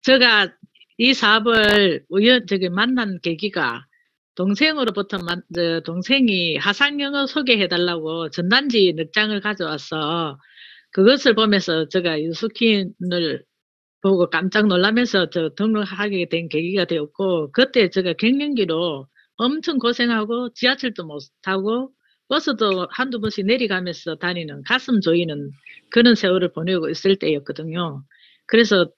제가 이 사업을 저기 만난 계기가 동생으로부터 동생이 하상영어 소개해달라고 전단지 몇 장을 가져와서 그것을 보면서 제가 유스킨을 보고 깜짝 놀라면서 등록하게 된 계기가 되었고, 그때 제가 갱년기로 엄청 고생하고 지하철도 못 타고 버스도 한두 번씩 내려가면서 다니는 가슴 조이는 그런 세월을 보내고 있을 때였거든요. 그래서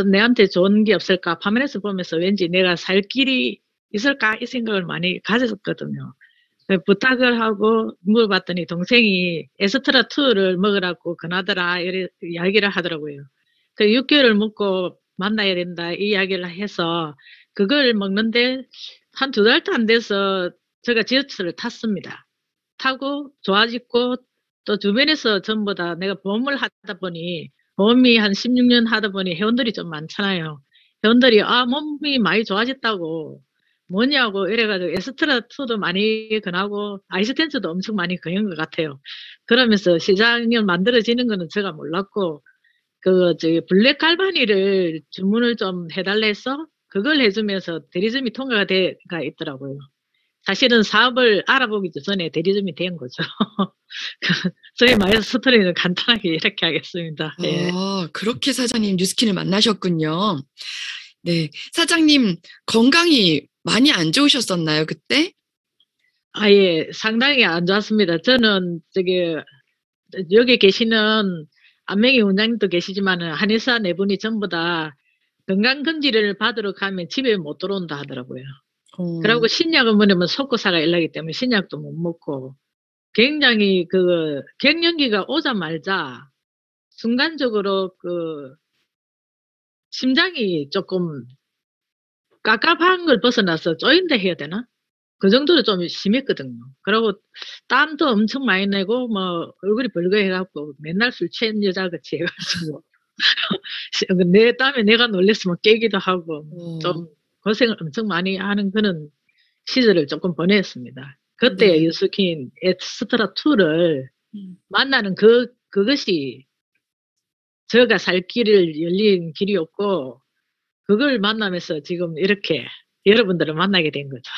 내한테 좋은 게 없을까? 화면에서 보면서 왠지 내가 살 길이 있을까? 이 생각을 많이 가졌거든요. 부탁을 하고 물어봤더니 동생이 에스트라2를 먹으라고 권하더라, 이래 이야기를 하더라고요. 그 6개월을 먹고 만나야 된다, 이 이야기를 해서 그걸 먹는데 한 2달도 안 돼서 제가 지하철을 탔습니다. 타고 좋아졌고, 또 주변에서 전부 다 내가 보험을 하다 보니, 보험이 한 16년 하다 보니 회원들이 좀 많잖아요. 회원들이 몸이 많이 좋아졌다고 뭐냐고 이래가지고 에스트라2도 많이 권하고 아이스텐스도 엄청 많이 권한 것 같아요. 그러면서 시장이 만들어지는 거는 제가 몰랐고, 블랙 갈바니를 주문을 좀 해달라 해서 그걸 해주면서 대리점이 통과가 돼가 있더라고요. 사실은 사업을 알아보기 전에 대리점이 된 거죠. 저희 말해서 스토리는 간단하게 이렇게 하겠습니다. 예. 그렇게 사장님 뉴스킨을 만나셨군요. 네, 사장님 건강이 많이 안 좋으셨었나요, 그때? 예, 상당히 안 좋았습니다. 저는 여기 계시는 안명희 원장님도 계시지만은 한의사 네 분이 전부 다 건강검진을 받으러 가면 집에 못 들어온다 하더라고요. 그리고 신약을 먹으면 속고사가 일나기 때문에 신약도 못 먹고, 굉장히 갱년기가 오자마자 순간적으로 심장이 조금 깝깝한 걸 벗어나서 쪼인다 해야 되나? 그 정도로 좀 심했거든요. 그리고 땀도 엄청 많이 내고 얼굴이 벌거해갖고 맨날 술 취한 여자같이 해가지고 내 땀에 내가 놀랬으면 깨기도 하고 좀 고생을 엄청 많이 하는 그런 시절을 조금 보냈습니다. 그때 네. 유스킨 엑스트라2를 만나는 그것이 제가 살 길을 열린 길이었고, 그걸 만나면서 지금 이렇게 여러분들을 만나게 된 거죠.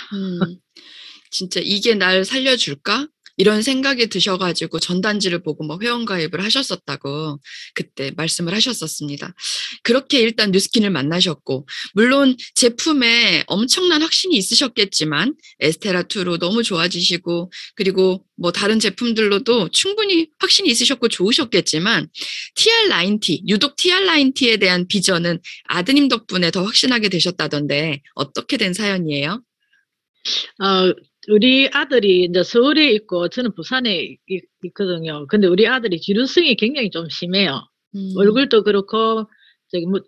진짜 이게 날 살려줄까? 이런 생각이 드셔가지고 전단지를 보고 회원가입을 하셨었다고 그때 말씀을 하셨었습니다. 그렇게 일단 뉴스킨을 만나셨고, 물론 제품에 엄청난 확신이 있으셨겠지만 에스테라2로 너무 좋아지시고, 그리고 다른 제품들로도 충분히 확신이 있으셨고 좋으셨겠지만 TR9T, 유독 TR9T에 대한 비전은 아드님 덕분에 더 확신하게 되셨다던데 어떻게 된 사연이에요? 우리 아들이 이제 서울에 있고 저는 부산에 있거든요. 근데 우리 아들이 지루성이 굉장히 좀 심해요. 얼굴도 그렇고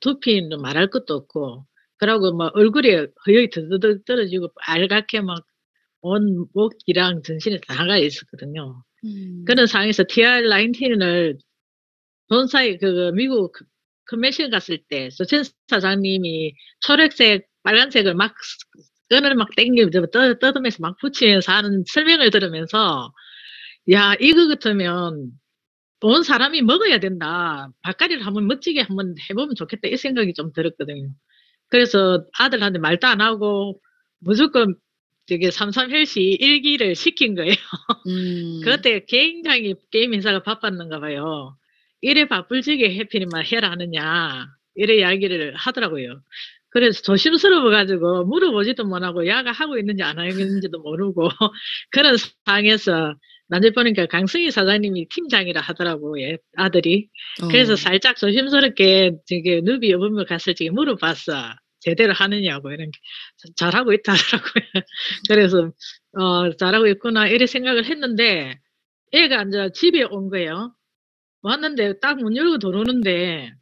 두피는 말할 것도 없고, 그러고 얼굴에 허옇게 드드득 떨어지고 빨갛게 온 목이랑 전신에 다 나가 있었거든요. 그런 상황에서 TR19을 본사에 미국 컨벤션 갔을 때 서천 사장님이 초록색, 빨간색을 끈을 땡기면서 떠들면서 붙이면서 하는 설명을 들으면서, 야, 이거 같으면 온 사람이 먹어야 된다. 밥가리를 한번 멋지게 한번 해보면 좋겠다. 이 생각이 좀 들었거든요. 그래서 아들한테 말도 안 하고 무조건 삼삼 헬시 일기를 시킨 거예요. 그때 굉장히 게임 회사가 바빴는가 봐요. 이래 바쁠 적에 해피니만 해라 하느냐, 이래 이야기를 하더라고요. 그래서 조심스러워가지고 물어보지도 못하고 야가 하고 있는지 안 하고 있는지도 모르고 그런 상황에서 나중에 보니까 강승희 사장님이 팀장이라 하더라고요, 아들이. 그래서 살짝 조심스럽게 누비 여분을 갔을 적에 물어봤어. 제대로 하느냐고, 이런 게. 잘하고 있다 하더라고요. 그래서 잘하고 있구나 이래 생각을 했는데, 애가 이제 집에 온 거예요. 왔는데 딱 문 열고 들어오는데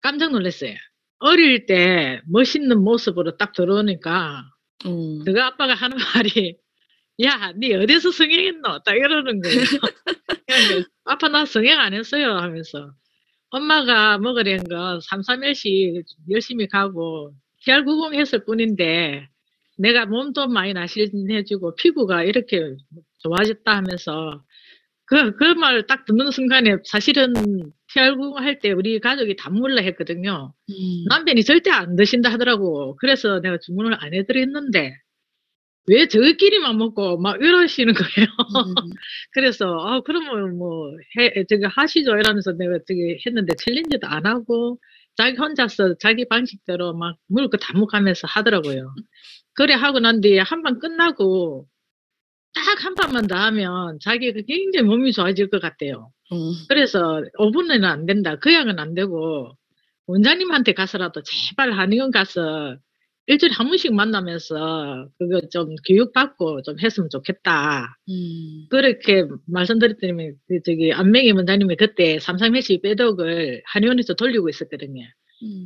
깜짝 놀랐어요. 어릴 때 멋있는 모습으로 딱 들어오니까 그 아빠가 하는 말이, 야, 니 어디서 성형했노? 딱 이러는 거예요. 그러니까 아빠 나 성형 안 했어요 하면서, 엄마가 먹으려는 거 삼삼일씩 열심히 가고 TR90 했을 뿐인데 내가 몸도 많이 날씬해지고 피부가 이렇게 좋아졌다 하면서 그 말 딱 듣는 순간에 사실은 TR90 할 때 우리 가족이 다 먹으려 했거든요. 남편이 절대 안 드신다 하더라고. 그래서 내가 주문을 안 해드렸는데 왜 저희끼리만 먹고 막 이러시는 거예요. 그래서 그러면 뭐 저기 하시죠 이러면서 내가 저기 했는데 챌린지도 안 하고 자기 혼자서 자기 방식대로 막 먹을 거 다 먹으면서 하더라고요. 그래 하고 난 뒤에 한 번 끝나고 딱 한 판만 더 하면 자기가 굉장히 몸이 좋아질 것 같대요. 그래서 5분에는 안 된다. 그 양은 안 되고 원장님한테 가서라도 제발 한의원 가서 일주일에 한 번씩 만나면서 그거 좀 교육받고 좀 했으면 좋겠다. 그렇게 말씀드렸더니 저기 안명희 원장님이 그때 삼삼회식 빼독을 한의원에서 돌리고 있었거든요.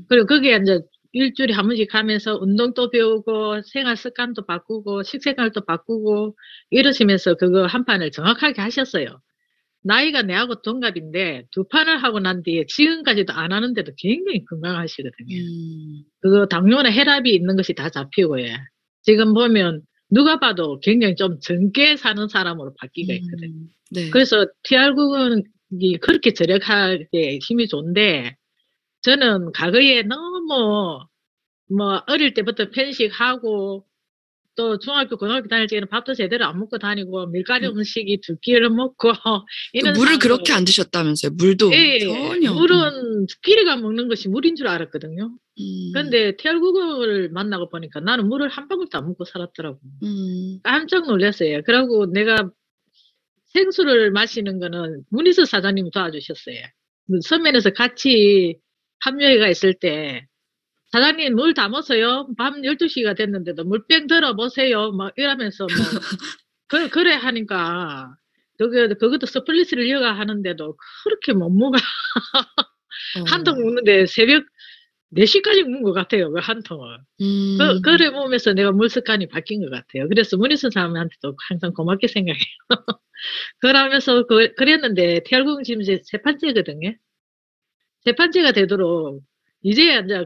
그리고 거기에 이제 일주일에 한 번씩 가면서 운동도 배우고 생활 습관도 바꾸고 식생활도 바꾸고 이러시면서 그거 한 판을 정확하게 하셨어요. 나이가 내하고 동갑인데 2판을 하고 난 뒤에 지금까지도 안 하는데도 굉장히 건강하시거든요. 그거 당뇨나 혈압이 있는 것이 다 잡히고요. 지금 보면 누가 봐도 굉장히 좀 젊게 사는 사람으로 바뀌가 있거든요. 네. 그래서 TR90이 그렇게 절약하게 힘이 좋은데 저는 과거에 너무 뭐 어릴 때부터 편식하고 또 중학교, 고등학교 다닐 때는 밥도 제대로 안 먹고 다니고 밀가루 음식이 2끼를 먹고 이런 물을 상황으로 그렇게 안 드셨다면서요. 물도 예, 전혀. 물은 끼리가 먹는 것이 물인 줄 알았거든요. 근데 TR90을 만나고 보니까 나는 물을 한 방울도 안 먹고 살았더라고. 깜짝 놀랐어요. 그리고 내가 생수를 마시는 거는 문희수 사장님이 도와주셨어요. 서면에서 같이 합류회가 있을 때 사장님 물 담았어요. 밤 12시가 됐는데도 물병 들어보세요. 막 이러면서 그래 하니까 그것도 스플릿을 이어가 하는데도 그렇게 몸무가 한 통 먹는데 새벽 4시까지 먹는 것 같아요. 그 한 통을. 그래 보면서 내가 물 습관이 바뀐 것 같아요. 그래서 문희수 사람한테도 항상 고맙게 생각해요. 그러면서 그랬는데 TR90 지금 이제 3판째거든요. 3판째가 되도록 이제야 이제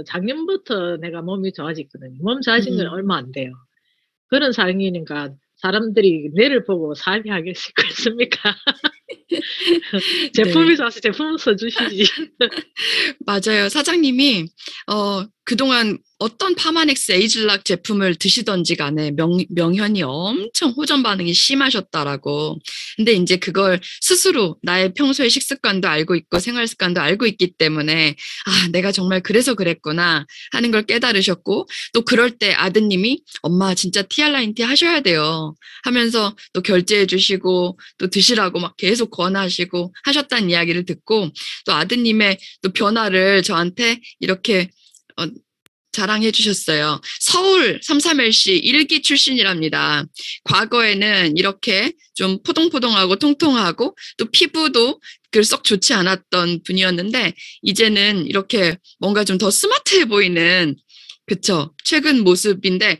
작년부터 내가 몸이 좋아졌거든요. 몸 좋아진 건 얼마 안 돼요. 그런 상황이니까 사람들이 뇌를 보고 사업이 하겠습니까? 제품이 좋아서 제품을 써주시지. 맞아요. 사장님이 그동안 어떤 파마넥스 에이즐락 제품을 드시던지 간에 명현이 엄청 호전 반응이 심하셨다라고. 근데 이제 그걸 스스로 나의 평소의 식습관도 알고 있고 생활 습관도 알고 있기 때문에 내가 정말 그래서 그랬구나 하는 걸 깨달으셨고, 또 그럴 때 아드님이 엄마 진짜 TR라인티 하셔야 돼요 하면서 또 결제해 주시고 또 드시라고 막 계속 권하시고 하셨다는 이야기를 듣고, 또 아드님의 또 변화를 저한테 이렇게 자랑해 주셨어요. 서울 33LC 1기 출신이랍니다. 과거에는 이렇게 좀 포동포동하고 통통하고 또 피부도 썩 좋지 않았던 분이었는데 이제는 이렇게 뭔가 좀 더 스마트해 보이는, 그쵸? 최근 모습인데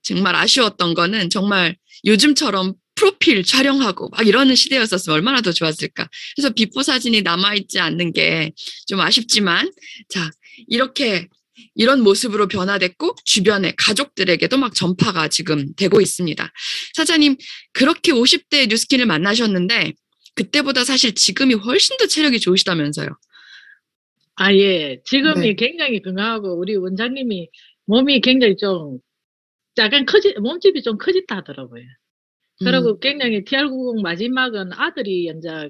정말 아쉬웠던 거는 정말 요즘처럼 프로필 촬영하고 막 이러는 시대였었으면 얼마나 더 좋았을까. 그래서 비포 사진이 남아있지 않는 게 좀 아쉽지만, 자, 이런 모습으로 변화됐고 주변의 가족들에게도 막 전파가 지금 되고 있습니다. 사장님, 그렇게 50대 뉴스킨을 만나셨는데 그때보다 사실 지금이 훨씬 더 체력이 좋으시다면서요. 예. 지금이 굉장히 건강하고 우리 원장님이 몸이 굉장히 좀 약간 몸집이 좀 커졌다 하더라고요. 그리고 굉장히 TR90 마지막은 아들이 이제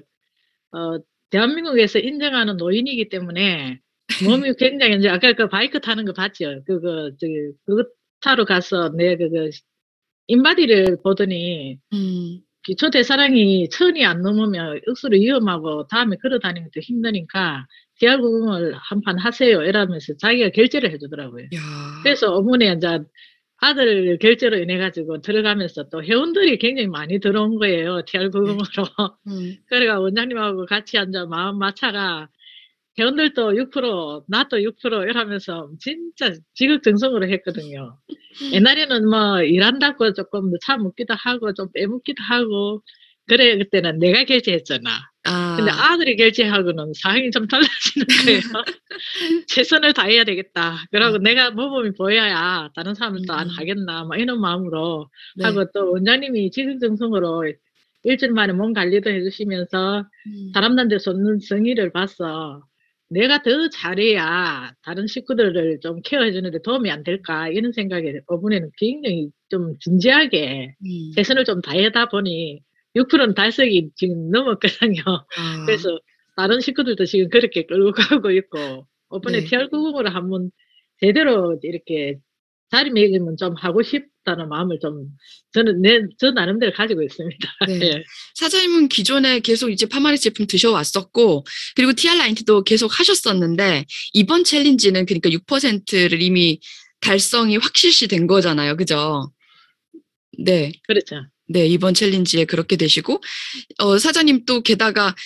대한민국에서 인정하는 노인이기 때문에 몸이 굉장히 이제 아까 그 바이크 타는 거 봤죠? 그거 타러 가서 내 인바디를 보더니 기초 대사량이 1000이 안 넘으면 억수로 위험하고 다음에 걸어 다니는 것도 힘드니까 TR90을 한 판 하세요 이러면서 자기가 결제를 해주더라고요. 그래서 어머니 이제 아들 결제로 인해 가지고 들어가면서 또 회원들이 굉장히 많이 들어온 거예요. TR90으로. 그래가 원장님하고 같이 앉아 마음 맞춰가 회원들도 6%, 나도 6% 이러면서 진짜 지극정성으로 했거든요. 옛날에는 뭐 일한다고 조금 차 묻기도 하고 좀 빼먹기도 하고 그래 그때는 내가 결제했잖아. 근데 아들이 결제하고는 상황이 좀 달라지는 거예요. 최선을 다해야 되겠다. 그러고 내가 모범이 보여야 다른 사람은 또 안 하겠나 뭐 이런 마음으로 하고 또 원장님이 지극정성으로 일주일 만에 몸 관리도 해주시면서 사람들한테 쏟는 성의를 봐서 내가 더 잘해야 다른 식구들을 좀 케어해주는데 도움이 안 될까 이런 생각에 이번에는 굉장히 좀 진지하게 최선을 좀 다하다 보니 6%는 달성이 지금 넘었거든요. 아, 그래서 다른 식구들도 지금 그렇게 끌고 가고 있고 이번에 네. TR90으로 한번 제대로 이렇게 자리매김은 좀 하고 싶다는 마음을 좀 저는 저 나름대로 가지고 있습니다. 네. 예. 사장님은 기존에 계속 이제 파마레스 제품 드셔왔었고, 그리고 TR90도 계속 하셨었는데, 이번 챌린지는 그러니까 6%를 이미 달성이 확실시 된 거잖아요. 그죠? 네. 그렇죠. 네. 이번 챌린지에 그렇게 되시고, 사장님 또 게다가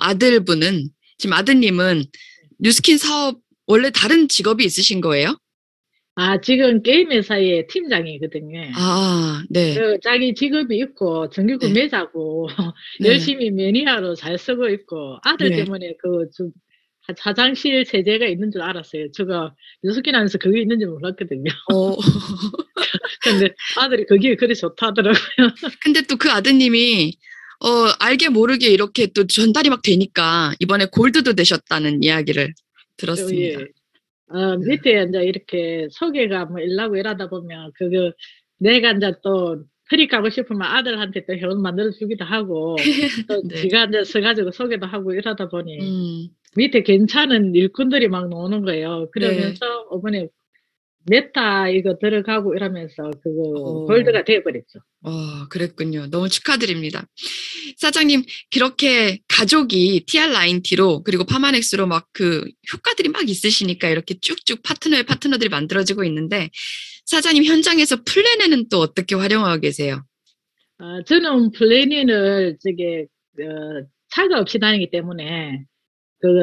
아들분은, 지금 아드님은 뉴스킨 사업, 원래 다른 직업이 있으신 거예요? 아, 지금 게임 회사의 팀장이거든요. 아, 네. 그 자기 직업이 있고 정기 네. 구매자고 네. 열심히 매니아로 잘 쓰고 있고 아들 네. 때문에 화장실 세제가 있는 줄 알았어요. 제가 뉴스킨 하면서 그게 있는지 몰랐거든요. 어, 근데 아들이 그게 그리 좋다더라고요. 근데 또 그 아드님이 알게 모르게 이렇게 또 전달이 막 되니까 이번에 골드도 되셨다는 이야기를 들었습니다. 예. 밑에 이제 이렇게 소개가 뭐 일하고 일하다 보면 내가 이제 또 트릭 가고 싶으면 아들한테 또 회원 만들어 주기도 하고 또 네. 지가 이제 서가지고 소개도 하고 이러다 보니 음, 밑에 괜찮은 일꾼들이 막 나오는 거예요. 네. 그러면서 이번에 메타 이거 들어가고 이러면서 어, 골드가 돼버렸죠. 그랬군요. 너무 축하드립니다. 사장님, 그렇게 가족이 TR9T로 그리고 파마넥스로 막 그 효과들이 막 있으시니까 이렇게 쭉쭉 파트너의 파트너들이 만들어지고 있는데 사장님 현장에서 플래닛은 또 어떻게 활용하고 계세요? 저는 플래닝을 차가 없이 다니기 때문에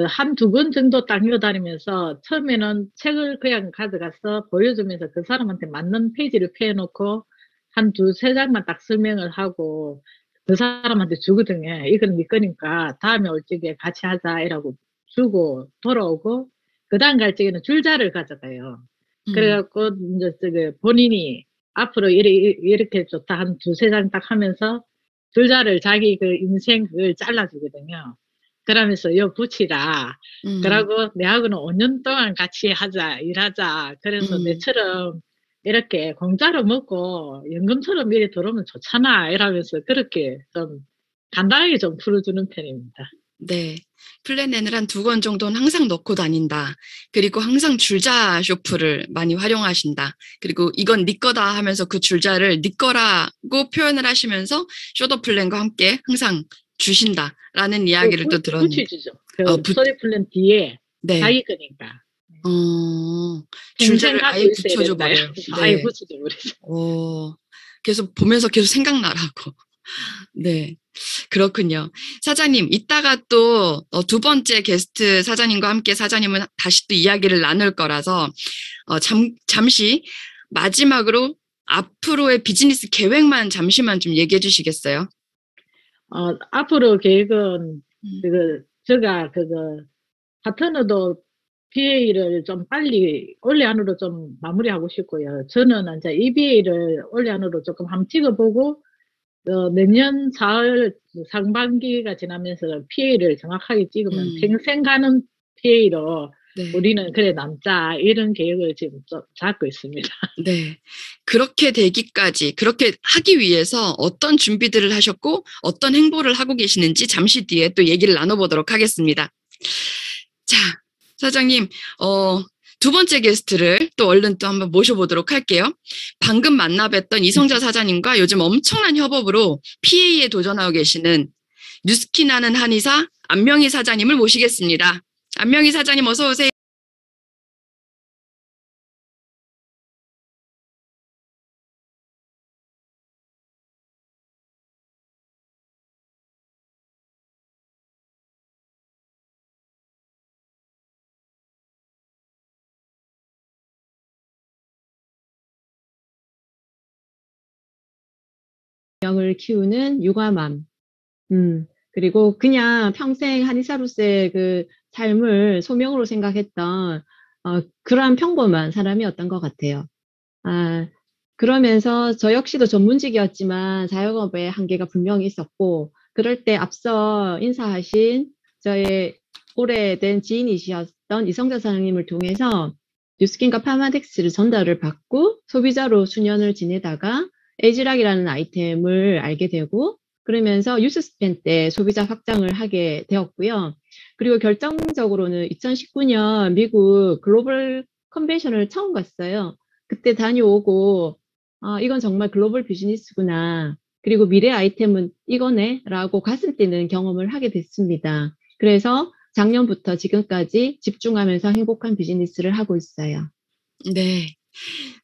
한 두 번 정도 딱 다니면서 처음에는 책을 그냥 가져가서 보여주면서 그 사람한테 맞는 페이지를 펴놓고 한 두세 장만 딱 설명을 하고 그 사람한테 주거든요. 이건 네 거니까 다음에 올 적에 같이 하자 이라고 주고 돌아오고 그 다음 갈 적에는 줄자를 가져가요. 음, 그래갖고 이제 본인이 앞으로 이렇게 좋다 한 두세 장 딱 하면서 줄자를 자기 그 인생 그걸 잘라주거든요. 그러면서 여 붙이라. 음, 그러고 내하고는 5년 동안 같이 하자, 일하자. 그래서 음. 내처럼 이렇게 공짜로 먹고 연금처럼 미리 들어오면 좋잖아. 이러면서 그렇게 좀 간단하게 좀 풀어주는 편입니다. 네. 플래닛을 한 두 권 정도는 항상 넣고 다닌다. 그리고 항상 줄자 쇼프를 많이 활용하신다. 그리고 이건 네 거다 하면서 그 줄자를 네 거라고 표현을 하시면서 쇼더 플랜과 함께 항상 주신다라는 이야기를 또 들었는데. 붙여주죠. 부, 소리 풀린 뒤에 네. 자기 거니까. 평생 줄자를 갖고 아예 있어야 붙여줘 된다. 버려요. 아예 네. 붙여줘 버리죠. 계속 보면서 계속 생각나라고. 네. 그렇군요. 사장님, 이따가 또 두 번째 게스트 사장님과 함께 사장님은 다시 또 이야기를 나눌 거라서 잠시 마지막으로 앞으로의 비즈니스 계획만 잠시만 좀 얘기해 주시겠어요? 앞으로 계획은, 음, 제가 파트너도 BA를 좀 빨리 올해 안으로 좀 마무리하고 싶고요. 저는 이제 EBA를 올해 안으로 조금 한번 찍어보고, 내년 4월 상반기가 지나면서 PA를 정확하게 찍으면 음, 평생 가는 PA로 네. 우리는 그래 남자 이런 계획을 지금 좀 잡고 있습니다. 네. 그렇게 되기까지, 그렇게 하기 위해서 어떤 준비들을 하셨고, 어떤 행보를 하고 계시는지 잠시 뒤에 또 얘기를 나눠보도록 하겠습니다. 자, 사장님, 두 번째 게스트를 또 얼른 또 한번 모셔보도록 할게요. 방금 만나뵀던 이성자 사장님과 요즘 엄청난 협업으로 PA에 도전하고 계시는 뉴스킨하는 한의사 안명희 사장님을 모시겠습니다. 안명희 사장님 어서 오세요. 명을 키우는 육아맘. 그리고 그냥 평생 한의사로서의 그 삶을 소명으로 생각했던 그러한 평범한 사람이었던 것 같아요. 아, 그러면서 저 역시도 전문직이었지만 자영업의 한계가 분명히 있었고, 그럴 때 앞서 인사하신 저의 오래된 지인이셨던 이성자 사장님을 통해서 뉴스킨과 파마덱스를 전달을 받고 소비자로 수년을 지내다가 에이지락이라는 아이템을 알게 되고, 그러면서 유스스펜 때 소비자 확장을 하게 되었고요. 그리고 결정적으로는 2019년 미국 글로벌 컨벤션을 처음 갔어요. 그때 다녀오고 이건 정말 글로벌 비즈니스구나. 그리고 미래 아이템은 이거네 라고 가슴 뛰는 경험을 하게 됐습니다. 그래서 작년부터 지금까지 집중하면서 행복한 비즈니스를 하고 있어요. 네.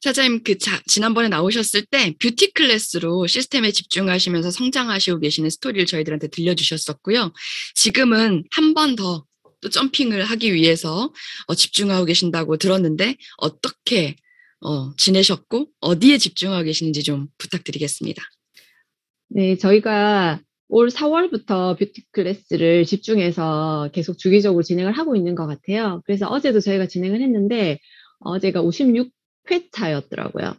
사장님, 지난번에 나오셨을 때 뷰티 클래스로 시스템에 집중하시면서 성장하시고 계시는 스토리를 저희들한테 들려주셨었고요. 지금은 한 번 더 또 점핑을 하기 위해서 집중하고 계신다고 들었는데 어떻게 지내셨고 어디에 집중하고 계시는지 좀 부탁드리겠습니다. 네, 저희가 올 4월부터 뷰티 클래스를 집중해서 계속 주기적으로 진행을 하고 있는 것 같아요. 그래서 어제도 저희가 진행을 했는데 어제가 56회차였더라고요.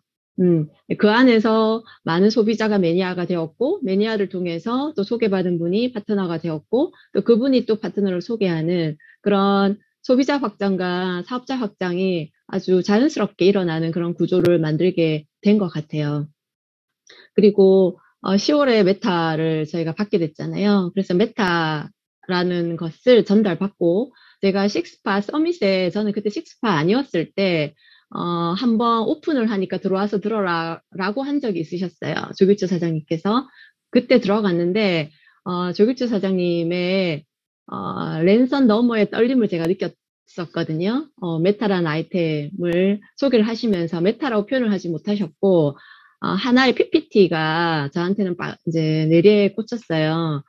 그 안에서 많은 소비자가 매니아가 되었고, 매니아를 통해서 또 소개받은 분이 파트너가 되었고, 또 그분이 또 파트너를 소개하는 그런 소비자 확장과 사업자 확장이 아주 자연스럽게 일어나는 그런 구조를 만들게 된 것 같아요. 그리고 10월에 메타를 저희가 받게 됐잖아요. 그래서 메타라는 것을 전달받고, 제가 식스파 서밋에, 저는 그때 식스파 아니었을 때 한번 오픈을 하니까 들어와서 들어라라고 한 적이 있으셨어요. 조규철 사장님께서. 그때 들어갔는데 조규철 사장님의 랜선 너머의 떨림을 제가 느꼈었거든요. 메타라는 아이템을 소개를 하시면서 메타라고 표현을 하지 못하셨고 하나의 PPT가 저한테는 이제 뇌리에 꽂혔어요.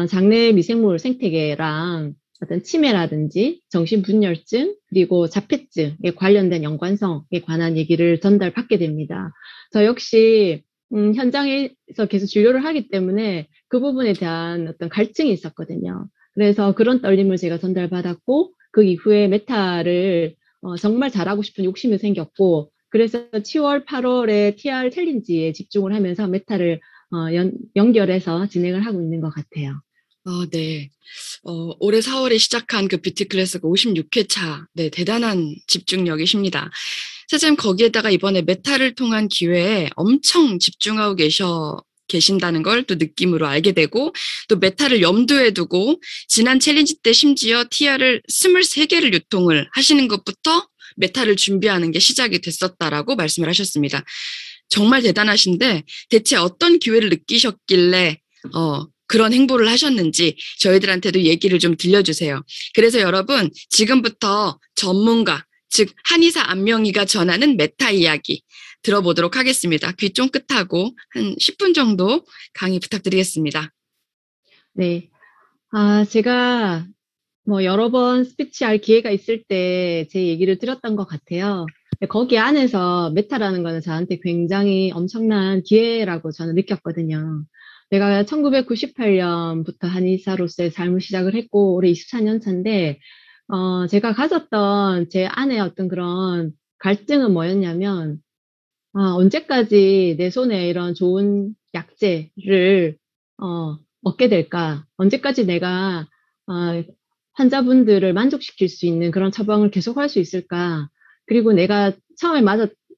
장내 미생물 생태계랑 어떤 치매라든지 정신분열증 그리고 자폐증에 관련된 연관성에 관한 얘기를 전달받게 됩니다. 저 역시 현장에서 계속 진료를 하기 때문에 그 부분에 대한 어떤 갈증이 있었거든요. 그래서 그런 떨림을 제가 전달받았고 그 이후에 메타를 정말 잘하고 싶은 욕심이 생겼고 그래서 7월, 8월에 TR 챌린지에 집중을 하면서 메타를 연결해서 진행을 하고 있는 것 같아요. 네. 올해 4월에 시작한 그 뷰티 클래스가 56회차. 네, 대단한 집중력이십니다. 사장님, 거기에다가 이번에 메타를 통한 기회에 엄청 집중하고 계신다는 걸 또 느낌으로 알게 되고, 또 메타를 염두에 두고, 지난 챌린지 때 심지어 TR을 23개를 유통을 하시는 것부터 메타를 준비하는 게 시작이 됐었다라고 말씀을 하셨습니다. 정말 대단하신데, 대체 어떤 기회를 느끼셨길래, 그런 행보를 하셨는지 저희들한테도 얘기를 좀 들려주세요. 그래서 여러분, 지금부터 전문가, 즉 한의사 안명희가 전하는 메타 이야기 들어보도록 하겠습니다. 귀 쫑긋하고 한 10분 정도 강의 부탁드리겠습니다. 네. 제가 여러 번 스피치 할 기회가 있을 때 제 얘기를 드렸던 것 같아요. 거기 안에서 메타라는 거는 저한테 굉장히 엄청난 기회라고 저는 느꼈거든요. 내가 1998년부터 한의사로서의 삶을 시작을 했고 올해 24년 차인데 제가 가졌던 제 안에 어떤 그런 갈증은 뭐였냐면 언제까지 내 손에 이런 좋은 약재를 얻게 될까? 언제까지 내가 환자분들을 만족시킬 수 있는 그런 처방을 계속할 수 있을까? 그리고 내가 처음에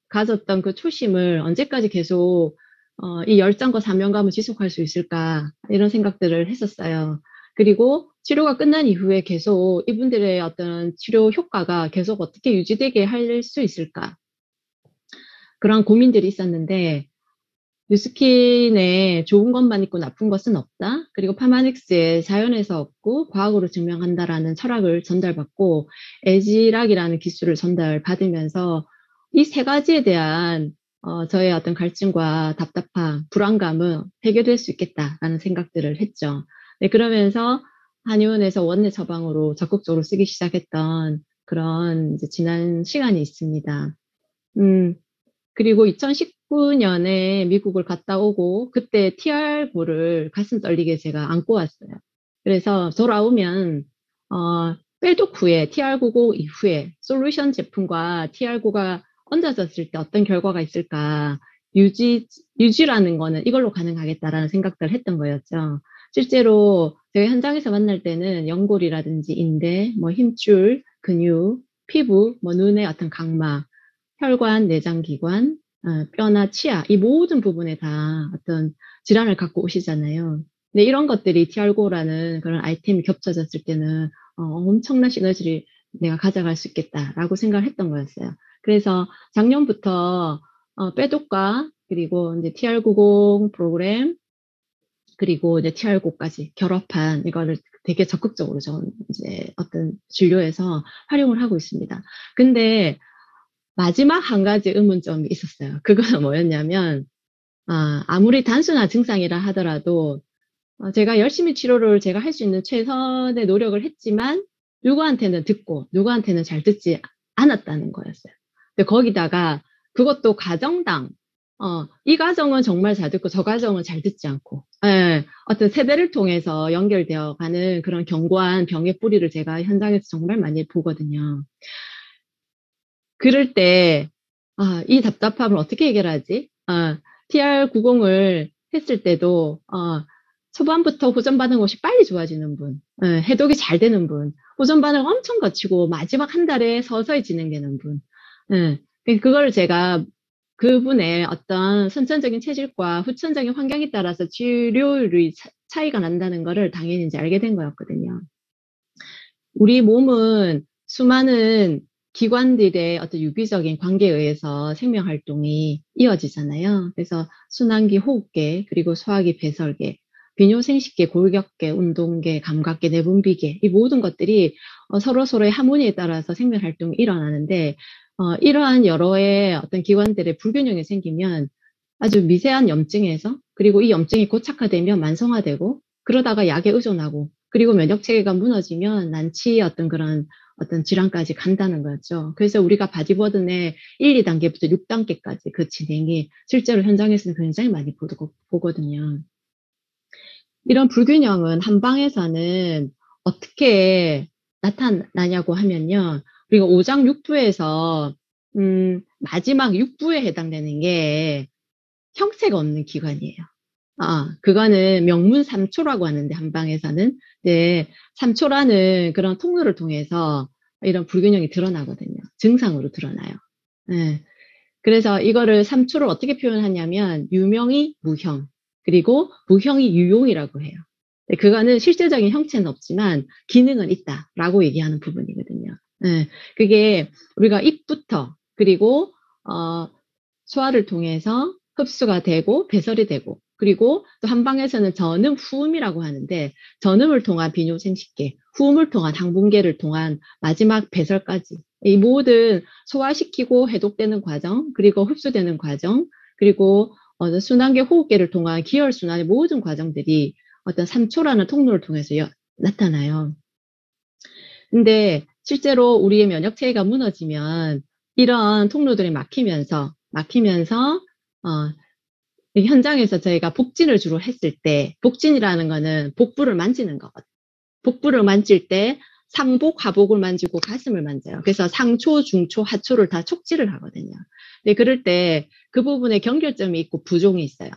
가졌던 그 초심을 언제까지 계속 이 열정과 사명감을 지속할 수 있을까? 이런 생각들을 했었어요. 그리고 치료가 끝난 이후에 계속 이분들의 어떤 치료 효과가 계속 어떻게 유지되게 할 수 있을까? 그런 고민들이 있었는데 뉴스킨에 좋은 것만 있고 나쁜 것은 없다. 그리고 파마닉스에 자연에서 얻고 과학으로 증명한다라는 철학을 전달받고 에지락이라는 기술을 전달받으면서 이 세 가지에 대한 저의 어떤 갈증과 답답함, 불안감은 해결될 수 있겠다라는 생각들을 했죠. 네, 그러면서 한의원에서 원내 처방으로 적극적으로 쓰기 시작했던 그런 이제 지난 시간이 있습니다. 그리고 2019년에 미국을 갔다 오고 그때 TR9를 가슴 떨리게 제가 안고 왔어요. 그래서 돌아오면 빼독 후에 TR9고 이후에 솔루션 제품과 TR9가 얹어졌을 때 어떤 결과가 있을까? 유지라는 거는 이걸로 가능하겠다라는 생각들을 했던 거였죠. 실제로 저희 현장에서 만날 때는 연골이라든지 인대, 뭐 힘줄, 근육, 피부, 뭐 눈의 어떤 각막, 혈관, 내장기관, 뼈나 치아, 이 모든 부분에 다 어떤 질환을 갖고 오시잖아요. 근데 이런 것들이 티알고라는 그런 아이템이 겹쳐졌을 때는 엄청난 시너지를 내가 가져갈 수 있겠다라고 생각을 했던 거였어요. 그래서 작년부터 빼독과 그리고 이제 TR90 프로그램 그리고 이제 TR9까지 결합한 이거를 되게 적극적으로 전 이제 어떤 진료에서 활용을 하고 있습니다. 근데 마지막 한 가지 의문점이 있었어요. 그거는 뭐였냐면 아무리 단순한 증상이라 하더라도 제가 열심히 치료를 제가 할 수 있는 최선의 노력을 했지만 누구한테는 듣고 누구한테는 잘 듣지 않았다는 거였어요. 근데 거기다가 그것도 가정당 이 가정은 정말 잘 듣고 저 가정은 잘 듣지 않고 예, 어떤 세대를 통해서 연결되어 가는 그런 견고한 병의 뿌리를 제가 현장에서 정말 많이 보거든요. 그럴 때 이 답답함을 어떻게 해결하지? TR90을 했을 때도 초반부터 호전 반응 없이 빨리 좋아지는 분, 해독이 잘 되는 분, 호전 반응 엄청 거치고 마지막 한 달에 서서히 진행되는 분. 그걸 제가 그분의 어떤 선천적인 체질과 후천적인 환경에 따라서 치료율이 차이가 난다는 거를 당연히 이제 알게 된 거였거든요. 우리 몸은 수많은 기관들의 어떤 유기적인 관계에 의해서 생명 활동이 이어지잖아요. 그래서 순환기, 호흡계, 그리고 소화기, 배설계, 비뇨생식계, 골격계, 운동계, 감각계, 내분비계 이 모든 것들이 서로의 하모니에 따라서 생명 활동이 일어나는데 이러한 여러의 어떤 기관들의 불균형이 생기면 아주 미세한 염증에서 그리고 이 염증이 고착화되면 만성화되고 그러다가 약에 의존하고 그리고 면역 체계가 무너지면 난치의 어떤 그런 어떤 질환까지 간다는 거죠. 그래서 우리가 바디버든의 1, 2단계부터 6단계까지 그 진행이 실제로 현장에서는 굉장히 많이 보거든요. 이런 불균형은 한방에서는 어떻게 나타나냐고 하면요. 우리가 5장 6부에서 마지막 6부에 해당되는 게 형체가 없는 기관이에요. 그거는 명문 3초라고 하는데 한방에서는 네, 3초라는 그런 통로를 통해서 이런 불균형이 드러나거든요. 증상으로 드러나요. 네. 그래서 이거를 3초를 어떻게 표현하냐면 유명이 무형 그리고 무형이 유용이라고 해요. 네, 그거는 실제적인 형체는 없지만 기능은 있다라고 얘기하는 부분이거든요. 네, 그게 우리가 입부터 그리고 소화를 통해서 흡수가 되고 배설이 되고 그리고 또 한방에서는 전음, 후음이라고 하는데 전음을 통한 비뇨생식계, 후음을 통한 항분계를 통한 마지막 배설까지 이 모든 소화시키고 해독되는 과정 그리고 흡수되는 과정 그리고 순환계, 호흡계를 통한 기혈순환의 모든 과정들이 어떤 3초라는 통로를 통해서 나타나요. 근데 실제로 우리의 면역 체계가 무너지면 이런 통로들이 막히면서 현장에서 저희가 복진을 주로 했을 때 복진이라는 거는 복부를 만지는 거거든요. 복부를 만질 때 상복, 하복을 만지고 가슴을 만져요. 그래서 상초, 중초, 하초를 다 촉지를 하거든요. 근데 그럴 때 그 부분에 경결점이 있고 부종이 있어요.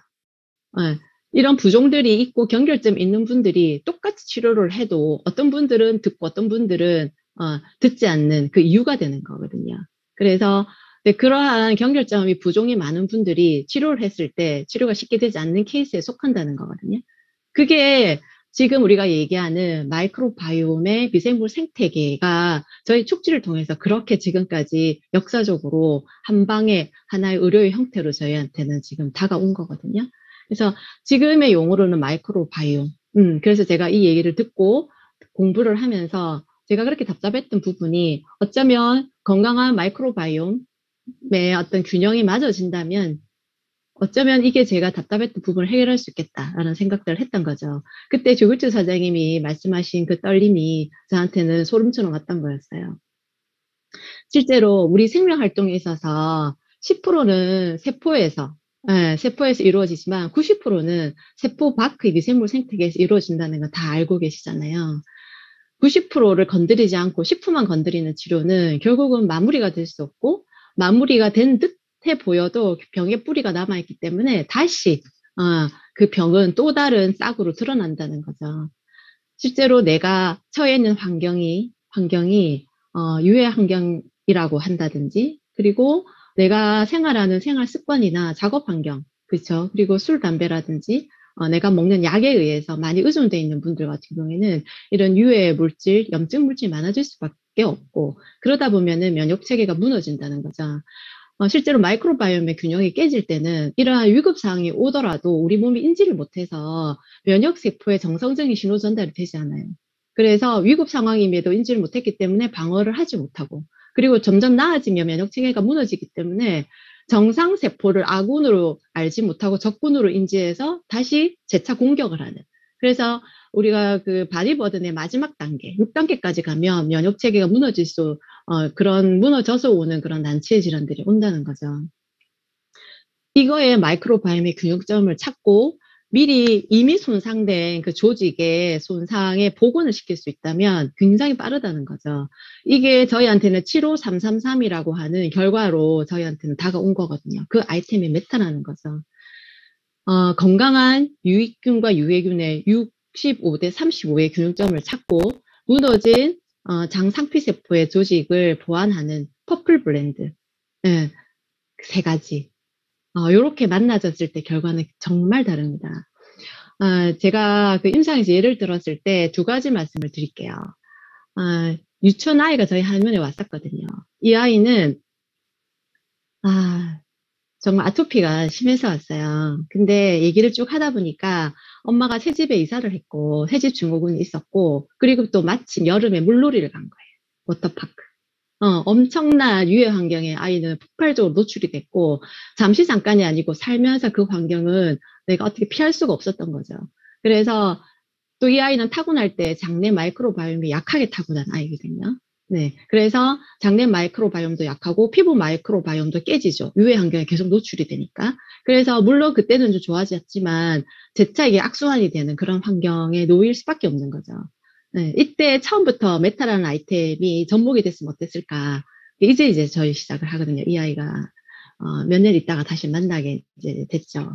이런 부종들이 있고 경결점 있는 분들이 똑같이 치료를 해도 어떤 분들은 듣고 어떤 분들은 듣지 않는 그 이유가 되는 거거든요. 그래서 그러한 경결점이 부종이 많은 분들이 치료를 했을 때 치료가 쉽게 되지 않는 케이스에 속한다는 거거든요. 그게 지금 우리가 얘기하는 마이크로바이옴의 미생물 생태계가 저희 축지를 통해서 그렇게 지금까지 역사적으로 한 방에 하나의 의료의 형태로 저희한테는 지금 다가온 거거든요. 그래서 지금의 용어로는 마이크로바이옴. 그래서 제가 이 얘기를 듣고 공부를 하면서 제가 그렇게 답답했던 부분이 어쩌면 건강한 마이크로바이옴의 어떤 균형이 맞아진다면 어쩌면 이게 제가 답답했던 부분을 해결할 수 있겠다라는 생각들을 했던 거죠. 그때 조글주 사장님이 말씀하신 그 떨림이 저한테는 소름처럼 왔던 거였어요. 실제로 우리 생명 활동에 있어서 10%는 세포에서 이루어지지만 90%는 세포 밖의 미생물 생태계에서 이루어진다는 거 다 알고 계시잖아요. 90%를 건드리지 않고 10%만 건드리는 치료는 결국은 마무리가 될 수 없고 마무리가 된 듯해 보여도 병의 뿌리가 남아있기 때문에 다시 그 병은 또 다른 싹으로 드러난다는 거죠. 실제로 내가 처해 있는 환경이 유해 환경이라고 한다든지, 그리고 내가 생활하는 생활 습관이나 작업 환경, 그렇죠. 그리고 술, 담배라든지 내가 먹는 약에 의해서 많이 의존되어 있는 분들 같은 경우에는 이런 유해 물질, 염증 물질이 많아질 수밖에 없고, 그러다 보면은 면역 체계가 무너진다는 거죠. 실제로 마이크로바이옴의 균형이 깨질 때는 이러한 위급 상황이 오더라도 우리 몸이 인지를 못해서 면역세포에 정상적인 신호 전달이 되지 않아요. 그래서 위급 상황임에도 인지를 못했기 때문에 방어를 하지 못하고, 그리고 점점 나아지면 면역체계가 무너지기 때문에 정상세포를 아군으로 알지 못하고 적군으로 인지해서 다시 재차 공격을 하는. 그래서 우리가 그 바디버든의 마지막 단계, 6단계까지 가면 면역체계가 무너질 그런 무너져서 오는 그런 난치의 질환들이 온다는 거죠. 이거에 마이크로바이옴의 균형점을 찾고 미리 이미 손상된 그 조직의 손상에 복원을 시킬 수 있다면 굉장히 빠르다는 거죠. 이게 저희한테는 75333이라고 하는 결과로 저희한테는 다가온 거거든요. 그 아이템이 메타라는 거죠. 건강한 유익균과 유해균의 65대 35의 균형점을 찾고 무너진 장상피세포의 조직을 보완하는 퍼플 블렌드. 네, 세 가지. 요렇게 만나졌을 때 결과는 정말 다릅니다. 제가 그 임상에서 예를 들었을 때 두 가지 말씀을 드릴게요. 유치원 아이가 저희 한면에 왔었거든요. 이 아이는, 정말 아토피가 심해서 왔어요. 근데 얘기를 쭉 하다 보니까 엄마가 새집에 이사를 했고, 새집 증후군이 있었고, 그리고 또 마침 여름에 물놀이를 간 거예요. 워터파크. 엄청난 유해 환경에 아이는 폭발적으로 노출이 됐고, 잠깐이 아니고 살면서 그 환경은 내가 어떻게 피할 수가 없었던 거죠. 그래서 또 이 아이는 타고날 때 장내 마이크로바이옴이 약하게 타고난 아이거든요. 네. 그래서 장내 마이크로바이옴도 약하고 피부 마이크로바이옴도 깨지죠. 유해 환경에 계속 노출이 되니까. 그래서 물론 그때는 좀 좋아졌지만 재차 이게 악순환이 되는 그런 환경에 놓일 수밖에 없는 거죠. 네, 이때 처음부터 메타라는 아이템이 접목이 됐으면 어땠을까. 이제 저희 시작을 하거든요. 이 아이가 몇 년 있다가 다시 만나게 이제 됐죠.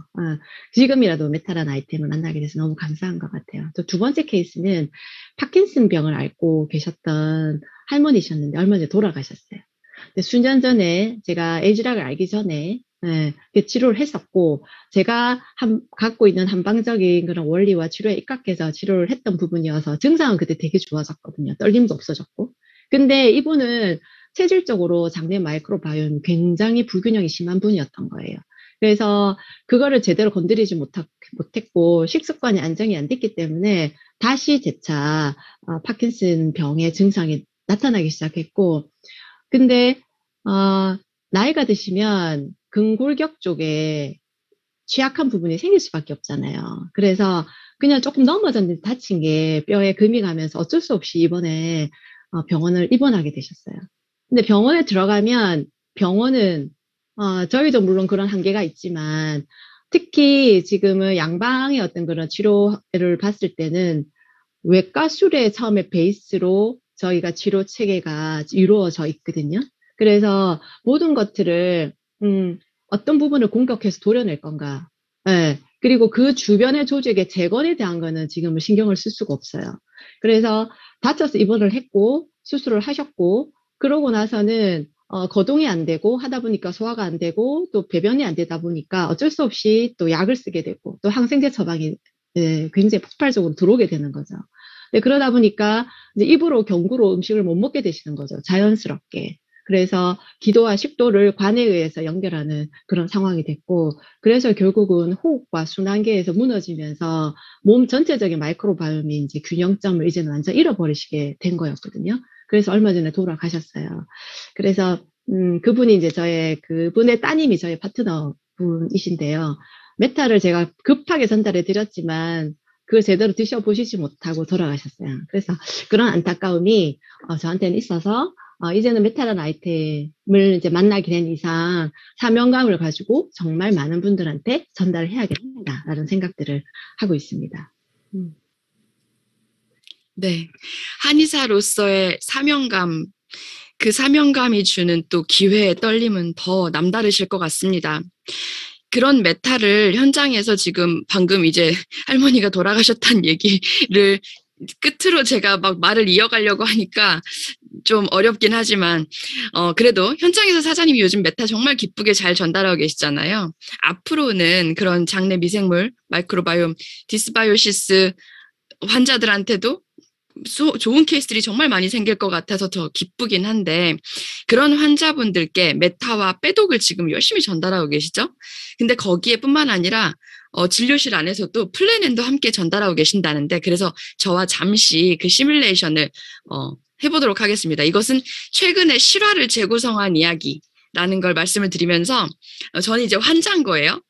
지금이라도 메타라는 아이템을 만나게 돼서 너무 감사한 것 같아요. 또 두 번째 케이스는 파킨슨 병을 앓고 계셨던 할머니셨는데 얼마 전에 돌아가셨어요. 근데 수년 전에 제가 에이즈락을 알기 전에 치료를 했었고, 제가 갖고 있는 한방적인 그런 원리와 치료에 입각해서 치료를 했던 부분이어서 증상은 그때 되게 좋아졌거든요. 떨림도 없어졌고. 근데 이분은 체질적으로 장내 마이크로바이옴이 굉장히 불균형이 심한 분이었던 거예요. 그래서 그거를 제대로 건드리지 못했고 식습관이 안정이 안 됐기 때문에 다시 재차 파킨슨 병의 증상이 나타나기 시작했고, 근데 나이가 드시면 근골격 쪽에 취약한 부분이 생길 수밖에 없잖아요. 그래서 그냥 조금 넘어졌는데 다친 게 뼈에 금이 가면서 어쩔 수 없이 이번에 병원을 입원하게 되셨어요. 근데 병원에 들어가면 병원은 저희도 물론 그런 한계가 있지만 특히 지금은 양방의 어떤 그런 치료를 봤을 때는 외과술의 처음에 베이스로 저희가 치료 체계가 이루어져 있거든요. 그래서 모든 것들을 어떤 부분을 공격해서 도려낼 건가. 예. 그리고 그 주변의 조직의 재건에 대한 거는 지금은 신경을 쓸 수가 없어요. 그래서 다쳐서 입원을 했고 수술을 하셨고 그러고 나서는 거동이 안 되고 하다 보니까 소화가 안 되고 또 배변이 안 되다 보니까 어쩔 수 없이 또 약을 쓰게 되고 또 항생제 처방이 굉장히 폭발적으로 들어오게 되는 거죠. 그러다 보니까 이제 입으로 경구로 음식을 못 먹게 되시는 거죠. 자연스럽게. 그래서 기도와 식도를 관에 의해서 연결하는 그런 상황이 됐고, 그래서 결국은 호흡과 순환계에서 무너지면서 몸 전체적인 마이크로바이옴이 이제 균형점을 이제는 완전 잃어버리시게 된 거였거든요. 그래서 얼마 전에 돌아가셨어요. 그래서 그분이 이제 그분의 따님이 저의 파트너 분이신데요. 메타를 제가 급하게 전달해 드렸지만 그걸 제대로 드셔보시지 못하고 돌아가셨어요. 그래서 그런 안타까움이 저한테는 있어서 이제는 메타라는 아이템을 이제 만나게 된 이상 사명감을 가지고 정말 많은 분들한테 전달을 해야겠다라는 생각들을 하고 있습니다. 네. 한의사로서의 사명감 그 사명감이 주는 또 기회의 떨림은 더 남다르실 것 같습니다. 그런 메타를 현장에서 지금 방금 이제 할머니가 돌아가셨다는 얘기를 끝으로 제가 막 말을 이어가려고 하니까 좀 어렵긴 하지만, 그래도 현장에서 사장님이 요즘 메타 정말 기쁘게 잘 전달하고 계시잖아요. 앞으로는 그런 장내 미생물, 마이크로바이옴, 디스바이오시스 환자들한테도 좋은 케이스들이 정말 많이 생길 것 같아서 더 기쁘긴 한데, 그런 환자분들께 메타와 빼독을 지금 열심히 전달하고 계시죠? 근데 거기에 뿐만 아니라 진료실 안에서도 플래낸도 함께 전달하고 계신다는데, 그래서 저와 잠시 그 시뮬레이션을 해보도록 하겠습니다. 이것은 최근에 실화를 재구성한 이야기라는 걸 말씀을 드리면서 저는 이제 환자인 거예요.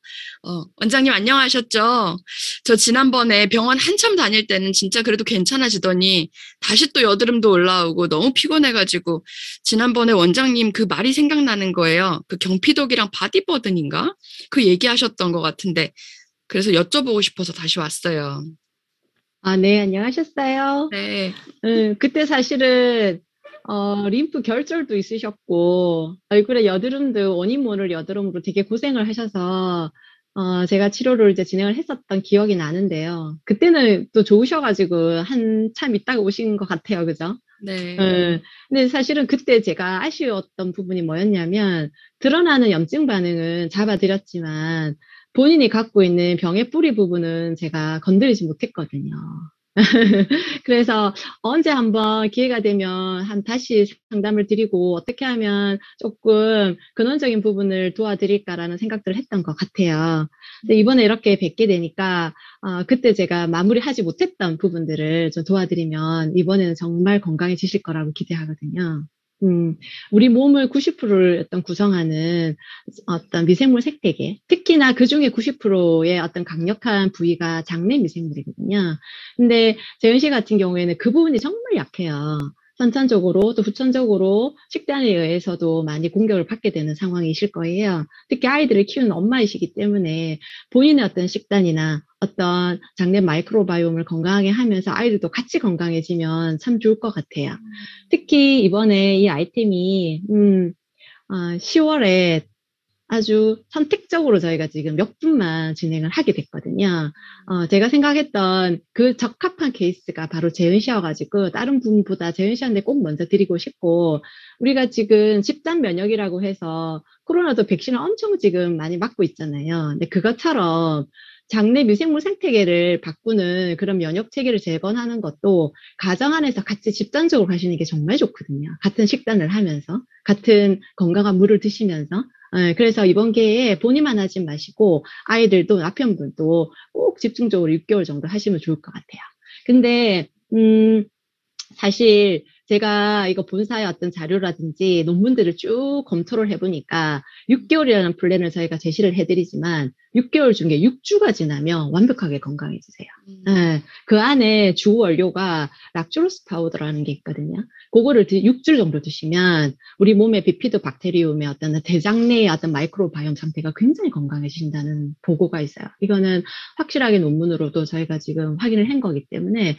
원장님 안녕하셨죠? 저 지난번에 병원 한참 다닐 때는 진짜 그래도 괜찮아지더니 다시 또 여드름도 올라오고 너무 피곤해가지고 지난번에 원장님 그 말이 생각나는 거예요. 그 경피독이랑 바디버든인가? 그 얘기하셨던 것 같은데 그래서 여쭤보고 싶어서 다시 왔어요. 아, 네, 안녕하셨어요. 네. 그때 사실은, 림프 결절도 있으셨고, 얼굴에 여드름도 원인 모를 여드름으로 되게 고생을 하셔서, 제가 치료를 이제 진행을 했었던 기억이 나는데요. 그때는 또 좋으셔가지고, 한참 있다가 오신 것 같아요. 그죠? 네. 근데 사실은 그때 제가 아쉬웠던 부분이 뭐였냐면, 드러나는 염증 반응은 잡아드렸지만, 본인이 갖고 있는 병의 뿌리 부분은 제가 건드리지 못했거든요. 그래서 언제 한번 기회가 되면 다시 상담을 드리고 어떻게 하면 조금 근원적인 부분을 도와드릴까라는 생각들을 했던 것 같아요. 근데 이번에 이렇게 뵙게 되니까 그때 제가 마무리하지 못했던 부분들을 좀 도와드리면 이번에는 정말 건강해지실 거라고 기대하거든요. 우리 몸을 90%를 어떤 구성하는 어떤 미생물 생태계, 특히나 그 중에 90%의 어떤 강력한 부위가 장내 미생물이거든요. 근데 재현 씨 같은 경우에는 그 부분이 정말 약해요. 선천적으로 또 후천적으로 식단에 의해서도 많이 공격을 받게 되는 상황이실 거예요. 특히 아이들을 키우는 엄마이시기 때문에 본인의 어떤 식단이나 어떤 장내 마이크로바이옴을 건강하게 하면서 아이들도 같이 건강해지면 참 좋을 것 같아요. 특히 이번에 이 아이템이 10월에 아주 선택적으로 저희가 지금 몇 분만 진행을 하게 됐거든요. 제가 생각했던 그 적합한 케이스가 바로 재은 씨여가지고 다른 분보다 재은 씨한테 꼭 먼저 드리고 싶고 우리가 지금 집단 면역이라고 해서 코로나도 백신을 엄청 지금 많이 맞고 있잖아요. 근데 그것처럼 장내 미생물 생태계를 바꾸는 그런 면역 체계를 재건하는 것도 가정 안에서 같이 집단적으로 하시는 게 정말 좋거든요. 같은 식단을 하면서 같은 건강한 물을 드시면서 그래서 이번 기회에 본인만 하지 마시고 아이들도 남편분도 꼭 집중적으로 6개월 정도 하시면 좋을 것 같아요. 근데 사실 제가 이거 본사의 어떤 자료라든지 논문들을 쭉 검토를 해보니까 6개월이라는 플랜을 저희가 제시를 해드리지만 6개월 중에 6주가 지나면 완벽하게 건강해지세요. 그 안에 주 원료가 락주로스 파우더라는 게 있거든요. 그거를 6주 정도 드시면 우리 몸의 비피도 박테리움의 어떤 대장내의 어떤 마이크로바이옴 상태가 굉장히 건강해진다는 보고가 있어요. 이거는 확실하게 논문으로도 저희가 지금 확인을 한 거기 때문에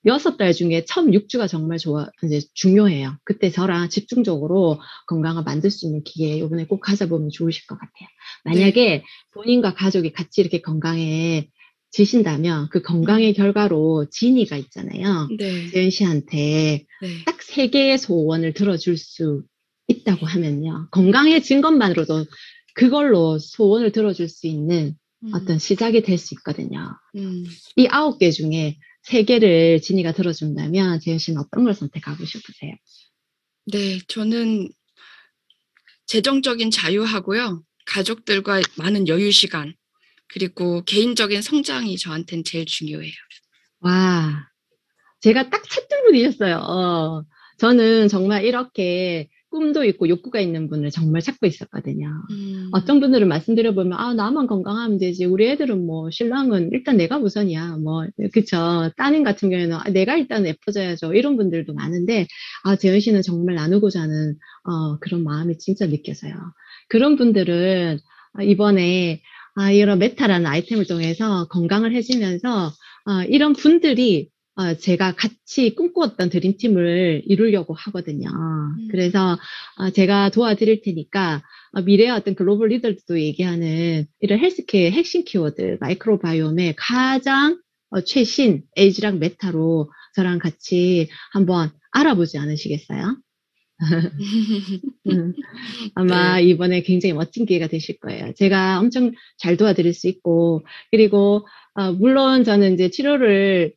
6달 중에 처음 6주가 정말 이제 중요해요. 그때 저랑 집중적으로 건강을 만들 수 있는 기회 이번에 꼭 가져보면 좋으실 것 같아요. 만약에 본인과 가족이 같이 이렇게 건강해지신다면 그 건강의 결과로 지니가 있잖아요. 네. 재은 씨한테 네. 딱 3개의 소원을 들어줄 수 있다고 하면요. 건강해진 것만으로도 그걸로 소원을 들어줄 수 있는 어떤 시작이 될 수 있거든요. 이 9개 중에 3개를 지니가 들어준다면 재현 씨는 어떤 걸 선택하고 싶으세요? 네, 저는 재정적인 자유하고요. 가족들과 많은 여유 시간, 그리고 개인적인 성장이 저한테는 제일 중요해요. 와, 제가 딱 찾던 분이셨어요. 저는 정말 이렇게 꿈도 있고 욕구가 있는 분을 정말 찾고 있었거든요. 어떤 분들은 말씀드려보면, 나만 건강하면 되지. 우리 애들은 뭐, 신랑은 일단 내가 우선이야. 뭐, 그쵸. 따님 같은 경우에는 내가 일단 예뻐져야죠. 이런 분들도 많은데, 재현 씨는 정말 나누고자 하는, 그런 마음이 진짜 느껴져요. 그런 분들은 이번에, 이런 메타라는 아이템을 통해서 건강을 해지면서, 이런 분들이 제가 같이 꿈꾸었던 드림팀을 이루려고 하거든요. 그래서 제가 도와드릴 테니까 미래의 어떤 글로벌 리더들도 얘기하는 이런 헬스케어의 핵심 키워드, 마이크로바이옴의 가장 최신 에이지랑 메타로 저랑 같이 한번 알아보지 않으시겠어요? 아마 네. 이번에 굉장히 멋진 기회가 되실 거예요. 제가 엄청 잘 도와드릴 수 있고, 그리고 물론 저는 이제 치료를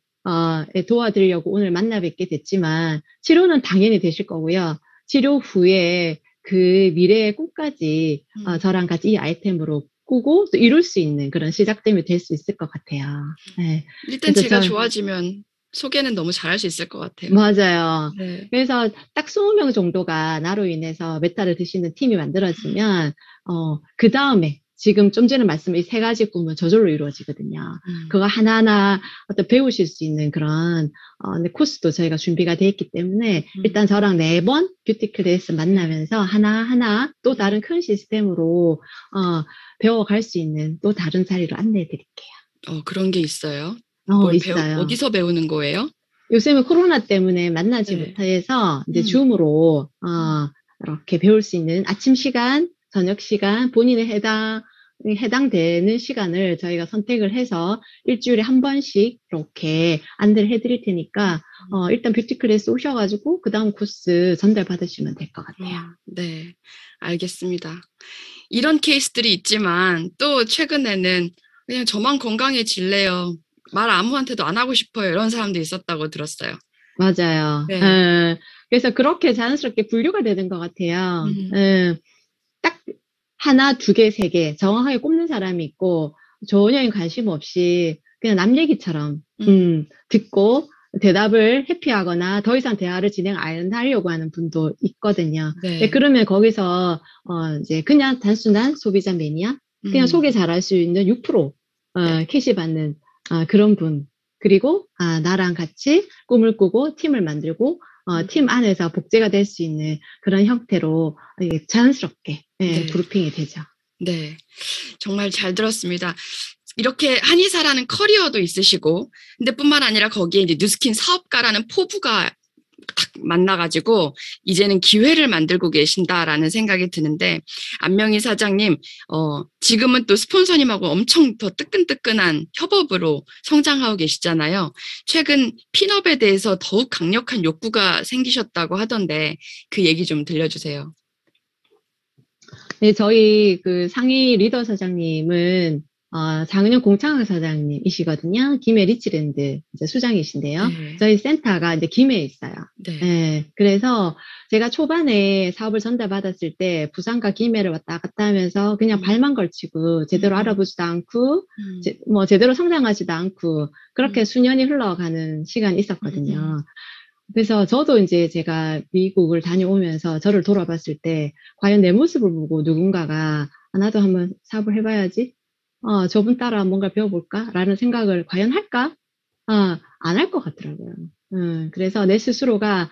도와드리려고 오늘 만나 뵙게 됐지만, 치료는 당연히 되실 거고요. 치료 후에 그 미래의 꿈까지 저랑 같이 이 아이템으로 꾸고 또 이룰 수 있는 그런 시작점이 될 수 있을 것 같아요. 네. 일단 그래서 제가 좋아지면 소개는 너무 잘할 수 있을 것 같아요. 맞아요. 네. 그래서 딱 20명 정도가 나로 인해서 메타를 드시는 팀이 만들어지면, 그 다음에 지금 좀 전에 말씀드린 이 3가지 꿈은 저절로 이루어지거든요. 그거 하나하나 어떤 배우실 수 있는 그런, 코스도 저희가 준비가 되어 있기 때문에 일단 저랑 4번 뷰티 클래스 만나면서 하나하나 또 다른 큰 시스템으로, 배워갈 수 있는 또 다른 자리로 안내해 드릴게요. 그런 게 있어요? 뭘 있어요. 어디서 배우는 거예요? 요즘은 코로나 때문에 만나지 네. 못해서 이제 줌으로 이렇게 배울 수 있는 아침 시간, 저녁 시간, 본인의 해당되는 시간을 저희가 선택을 해서 일주일에 한 번씩 이렇게 안내를 해드릴 테니까 일단 뷰티 클래스 오셔가지고 그 다음 코스 전달 받으시면 될 것 같아요. 네, 알겠습니다. 이런 케이스들이 있지만 또 최근에는 그냥 저만 건강해질래요. 말 아무한테도 안 하고 싶어요. 이런 사람도 있었다고 들었어요. 맞아요. 네. 그래서 그렇게 자연스럽게 분류가 되는 것 같아요. 딱 하나, 2개, 3개 정확하게 꼽는 사람이 있고 전혀 관심 없이 그냥 남 얘기처럼 듣고 대답을 회피하거나 더 이상 대화를 진행 안 하려고 하는 분도 있거든요. 네. 그러면 거기서 이제 그냥 단순한 소비자 매니아, 그냥 소개 잘할 수 있는 6% 네. 캐시 받는 그런 분, 그리고 나랑 같이 꿈을 꾸고 팀을 만들고 팀 안에서 복제가 될 수 있는 그런 형태로 자연스럽게 네. 그룹핑이 되죠. 네, 정말 잘 들었습니다. 이렇게 한의사라는 커리어도 있으시고, 근데 뿐만 아니라 거기에 이제 뉴스킨 사업가라는 포부가 딱 만나가지고 이제는 기회를 만들고 계신다라는 생각이 드는데, 안명희 사장님, 지금은 또 스폰서님하고 엄청 더 뜨끈뜨끈한 협업으로 성장하고 계시잖아요. 최근 핀업에 대해서 더욱 강력한 욕구가 생기셨다고 하던데 그 얘기 좀 들려주세요. 네, 저희 그 상위 리더 사장님은 장은영 공창학 사장님이시거든요. 김해 리치랜드 이제 수장이신데요. 네. 저희 센터가 이제 김해에 있어요. 네. 네, 그래서 제가 초반에 사업을 전달받았을 때 부산과 김해를 왔다 갔다 하면서 그냥 발만 걸치고 제대로 알아보지도 않고 제대로 성장하지도 않고 그렇게 수년이 흘러가는 시간이 있었거든요. 그래서 저도 이제 제가 미국을 다녀오면서 저를 돌아봤을 때 과연 내 모습을 보고 누군가가 나도 한번 사업을 해봐야지. 저분 따라 뭔가 배워볼까? 라는 생각을 과연 할까? 안 할 것 같더라고요. 그래서 내 스스로가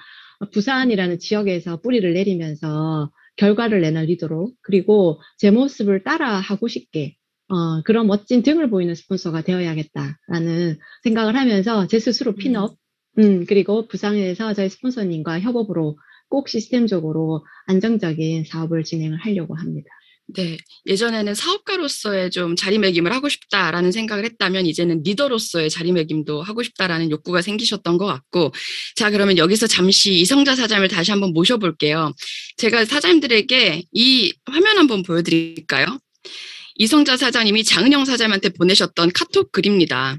부산이라는 지역에서 뿌리를 내리면서 결과를 내는 리더로, 그리고 제 모습을 따라 하고 싶게, 그런 멋진 등을 보이는 스폰서가 되어야겠다라는 생각을 하면서 제 스스로 핀업, 그리고 부산에서 저희 스폰서님과 협업으로 꼭 시스템적으로 안정적인 사업을 진행을 하려고 합니다. 네, 예전에는 사업가로서의 좀 자리매김을 하고 싶다라는 생각을 했다면 이제는 리더로서의 자리매김도 하고 싶다라는 욕구가 생기셨던 것 같고, 자, 그러면 여기서 잠시 이성자 사장님을 다시 한번 모셔볼게요. 제가 사장님들에게 이 화면 한번 보여드릴까요? 이성자 사장님이 장은영 사장님한테 보내셨던 카톡 글입니다.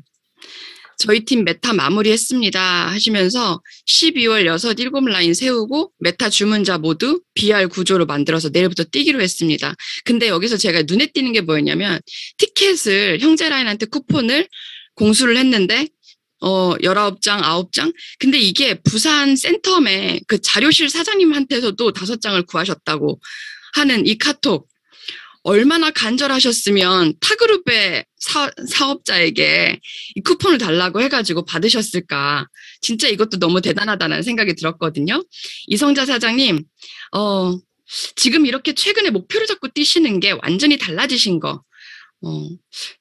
저희 팀 메타 마무리했습니다 하시면서 12월 6, 7라인 세우고 메타 주문자 모두 BR 구조로 만들어서 내일부터 뛰기로 했습니다. 근데 여기서 제가 눈에 띄는 게 뭐였냐면 티켓을 형제라인한테 쿠폰을 공수를 했는데 19장, 9장? 근데 이게 부산 센텀의 그 자료실 사장님한테서도 5장을 구하셨다고 하는 이 카톡. 얼마나 간절하셨으면 타그룹의 사업자에게 이 쿠폰을 달라고 해가지고 받으셨을까. 진짜 이것도 너무 대단하다는 생각이 들었거든요. 이성자 사장님, 지금 이렇게 최근에 목표를 잡고 뛰시는 게 완전히 달라지신 거.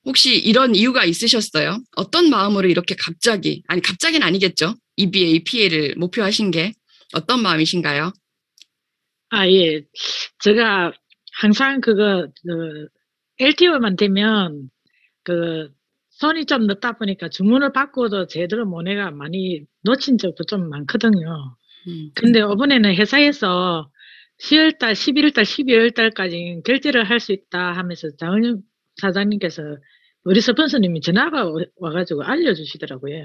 혹시 이런 이유가 있으셨어요? 어떤 마음으로 이렇게 갑자기는 아니겠죠? EBA, PA를 목표하신 게 어떤 마음이신가요? 예. 제가 항상 LTO만 되면 손이 좀 늦다 보니까 주문을 받고도 제대로 모내가 많이 놓친 적도 좀 많거든요. 근데 이번에는 회사에서 10월 달, 11월 달, 12월 달까지 결제를 할 수 있다 하면서 장은영 사장님께서 우리 스폰서님이 전화가 와가지고 알려주시더라고요.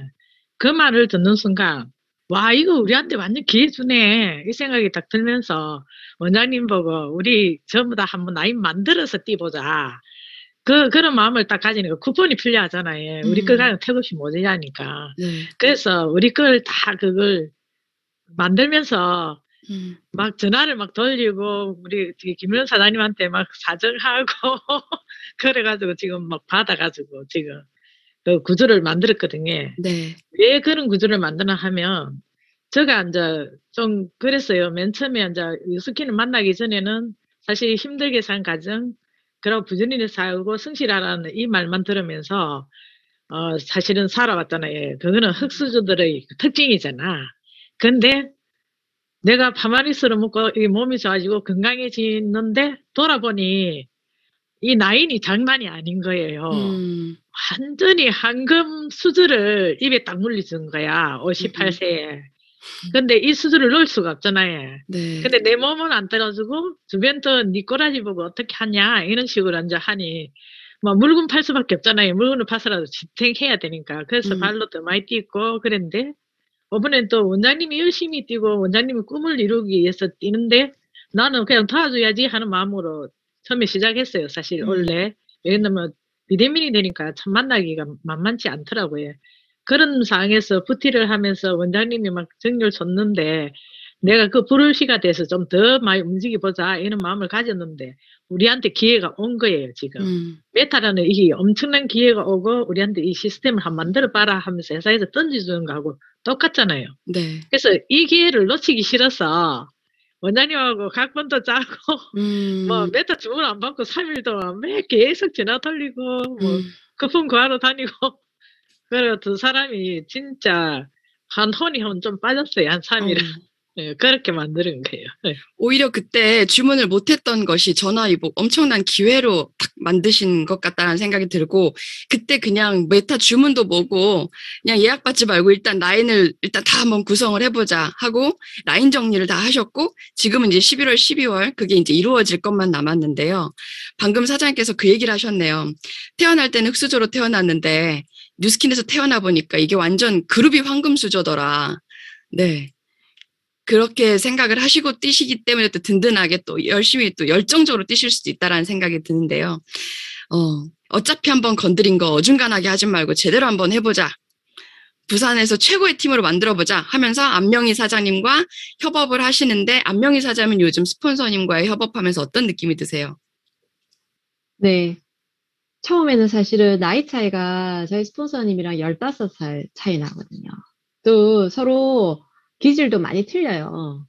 그 말을 듣는 순간, 와, 이거 우리한테 완전 기회 주네. 이 생각이 딱 들면서 원장님 보고 우리 전부 다 한번 라인 만들어서 뛰보자. 그런 마음을 딱 가지니까 쿠폰이 필요하잖아요. 우리 거 가면 태국이 모자라니까. 네. 그래서 우리 걸 다 그걸 만들면서 막 전화를 막 돌리고 우리 김윤 사장님한테 막 사정하고 그래가지고 지금 막 받아가지고 지금 그 구조를 만들었거든요. 네. 왜 그런 구조를 만드나 하면 제가 이제 좀 그랬어요. 맨 처음에 이제 유스키는 만나기 전에는 사실 힘들게 산 가정, 그리고 부지런히 살고 성실하라는 이 말만 들으면서 사실은 살아왔잖아요. 그거는 흑수저들의 특징이잖아. 근데 내가 파마리스를 먹고 이 몸이 좋아지고 건강해지는데 돌아보니 이 나이는 장난이 아닌 거예요. 완전히 황금 수저를 입에 딱 물리는 거야. 58세에. 근데 이 수저를 넣을 수가 없잖아요. 네. 근데 내 몸은 안 떨어지고 주변도 네 꼬라지 보고 어떻게 하냐 이런 식으로 이제 하니 뭐 물건 팔 수밖에 없잖아요. 물건을 파서라도 지탱해야 되니까. 그래서 발로 더 많이 뛰고 그랬는데 이번엔 또 원장님이 열심히 뛰고 원장님이 꿈을 이루기 위해서 뛰는데 나는 그냥 도와줘야지 하는 마음으로 처음에 시작했어요. 사실 원래. 왜냐면 비대면이 되니까 참 만나기가 만만치 않더라고요. 그런 상황에서 부티를 하면서 원장님이 막 정열 줬는데 내가 그 불을시가 돼서 좀 더 많이 움직여보자 이런 마음을 가졌는데 우리한테 기회가 온 거예요 지금. 메타라는 이게 엄청난 기회가 오고 우리한테 이 시스템을 한번 만들어봐라 하면서 회사에서 던져주는 거하고 똑같잖아요. 네. 그래서 이 기회를 놓치기 싫어서 원장님하고 각본도 짜고 뭐 메타 주문 안 받고 3일 동안 매 계속 전화 돌리고 뭐 거품 구하러 다니고 그리고 두 사람이 진짜 한 혼이 좀 빠졌어요. 한 3일. 네, 그렇게 만드는 거예요. 네. 오히려 그때 주문을 못했던 것이 전화위복 엄청난 기회로 딱 만드신 것 같다는 생각이 들고 그때 그냥 메타 주문도 뭐고 그냥 예약받지 말고 일단 라인을 일단 다 한번 구성을 해보자 하고 라인 정리를 다 하셨고 지금은 이제 11월, 12월 그게 이제 이루어질 것만 남았는데요. 방금 사장님께서 그 얘기를 하셨네요. 태어날 때는 흑수저로 태어났는데 뉴스킨에서 태어나 보니까 이게 완전 그룹이 황금수저더라. 네. 그렇게 생각을 하시고 뛰시기 때문에 또 든든하게 또 열심히 또 열정적으로 뛰실 수도 있다라는 생각이 드는데요. 어차피 한번 건드린 거 어중간하게 하지 말고 제대로 한번 해보자. 부산에서 최고의 팀으로 만들어보자 하면서 안명희 사장님과 협업을 하시는데 안명희 사장님은 요즘 스폰서님과의 협업하면서 어떤 느낌이 드세요? 네. 처음에는 사실은 나이 차이가 저희 스폰서님이랑 15살 차이 나거든요. 또 서로 기질도 많이 틀려요.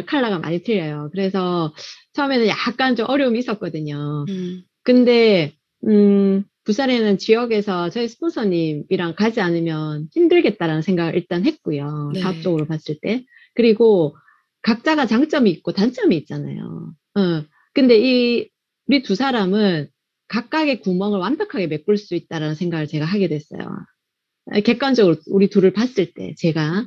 컬러가 많이 틀려요. 그래서 처음에는 약간 좀 어려움이 있었거든요. 근데 부산에는 지역에서 저희 스폰서님이랑 가지 않으면 힘들겠다라는 생각을 일단 했고요. 네. 사업적으로 봤을 때. 그리고 각자가 장점이 있고 단점이 있잖아요. 근데 우리 두 사람은 각각의 구멍을 완벽하게 메꿀 수 있다라는 생각을 제가 하게 됐어요. 객관적으로 우리 둘을 봤을 때 제가.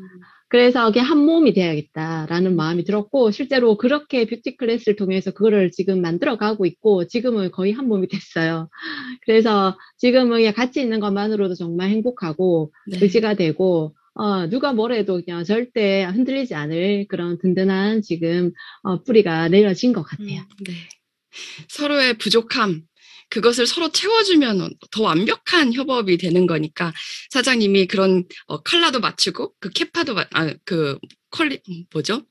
그래서 이게 한 몸이 돼야겠다라는 마음이 들었고 실제로 그렇게 뷰티 클래스를 통해서 그거를 지금 만들어 가고 있고 지금은 거의 한 몸이 됐어요. 그래서 지금은 같이 있는 것만으로도 정말 행복하고 네. 의지가 되고 누가 뭐래도 그냥 절대 흔들리지 않을 그런 든든한 지금 뿌리가 내려진 것 같아요. 네. 서로의 부족함 그것을 서로 채워주면 더 완벽한 협업이 되는 거니까 사장님이 그런 컬러도 맞추고 그 캐파도 뭐죠?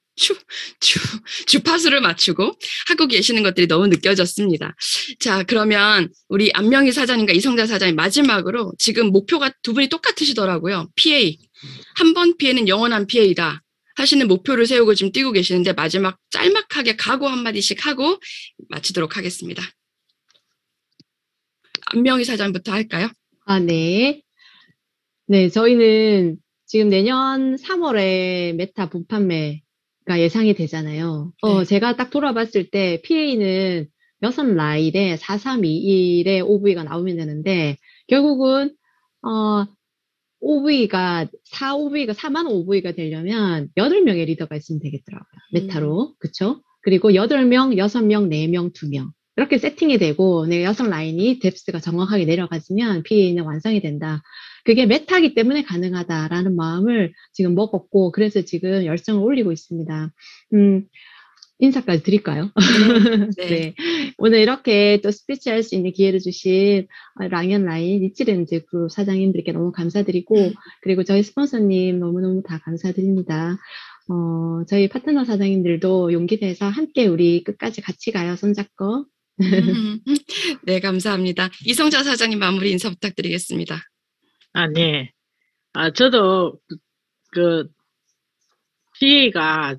주파수를 맞추고 하고 계시는 것들이 너무 느껴졌습니다. 자, 그러면 우리 안명희 사장님과 이성자 사장님 마지막으로 지금 목표가 두 분이 똑같으시더라고요. PA. 한 번 PA는 영원한 PA다. 하시는 목표를 세우고 지금 뛰고 계시는데 마지막 짤막하게 각오 한마디씩 하고 마치도록 하겠습니다. 안명희 사장부터 할까요? 네. 네, 저희는 지금 내년 3월에 메타 분판매가 예상이 되잖아요. 네. 제가 딱 돌아봤을 때 PA는 6라인에 4321에 OV가 나오면 되는데, 결국은, OV가, 4만 OV가 되려면 8명의 리더가 있으면 되겠더라고요. 메타로. 그쵸? 그리고 8명, 6명, 4명, 2명. 이렇게 세팅이 되고, 내 6라인이 뎁스가 정확하게 내려가지면 PA는 완성이 된다. 그게 메타기 때문에 가능하다라는 마음을 지금 먹었고, 그래서 지금 열정을 올리고 있습니다. 인사까지 드릴까요? 네. 네. 오늘 이렇게 또 스피치 할 수 있는 기회를 주신 랑연 라인 리치렌즈 그룹 사장님들께 너무 감사드리고, 그리고 저희 스폰서님 너무너무 다 감사드립니다. 저희 파트너 사장님들도 용기 내서 함께 우리 끝까지 같이 가요, 손잡고. 네, 감사합니다. 이성자 사장님 마무리 인사 부탁드리겠습니다. 네. 저도 PA가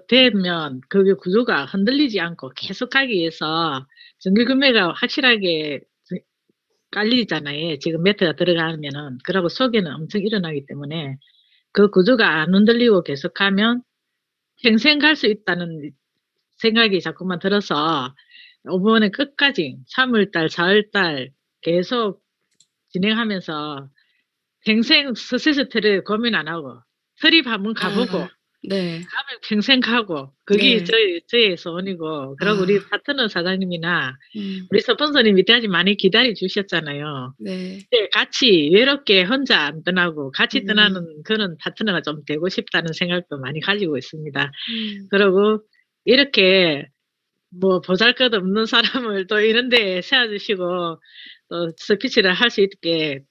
되면 그게 구조가 흔들리지 않고 계속하기 위해서 정기 구매가 확실하게 깔리잖아요. 지금 매트가 들어가면은. 그러고 속에는 엄청 일어나기 때문에 그 구조가 안 흔들리고 계속하면 평생 갈 수 있다는 생각이 자꾸만 들어서 이번에 끝까지 3월달, 4월달 계속 진행하면서 평생 스시스트를 고민 안 하고 서립 한번 가보고 네. 가면 평생 가고 그게 네. 저의 소원이고 그리고 우리 파트너 사장님이나 우리 스폰서님 이때까지 많이 기다려 주셨잖아요. 네. 같이 외롭게 혼자 안 떠나고 같이 떠나는 그런 파트너가 좀 되고 싶다는 생각도 많이 가지고 있습니다. 그리고 이렇게 뭐 보잘것없는 사람을 또 이런 데 세워주시고 또 스피치를 할 수 있게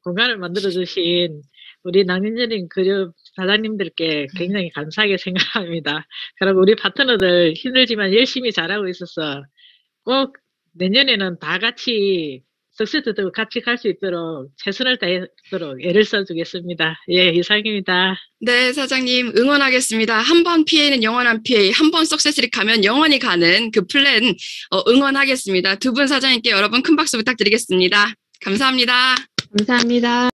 공간을 만들어주신 우리 낭인저님 그룹 사장님들께 굉장히 감사하게 생각합니다. 그리고 우리 파트너들 힘들지만 열심히 잘하고 있어서 꼭 내년에는 다 같이 석세트도 같이 갈 수 있도록 최선을 다하도록 애를 써주겠습니다. 예, 이상입니다. 네, 사장님 응원하겠습니다. 한 번 PA는 영원한 PA, 한 번 석세스리 가면 영원히 가는 그 플랜 응원하겠습니다. 두 분 사장님께 여러분 큰 박수 부탁드리겠습니다. 감사합니다. 감사합니다.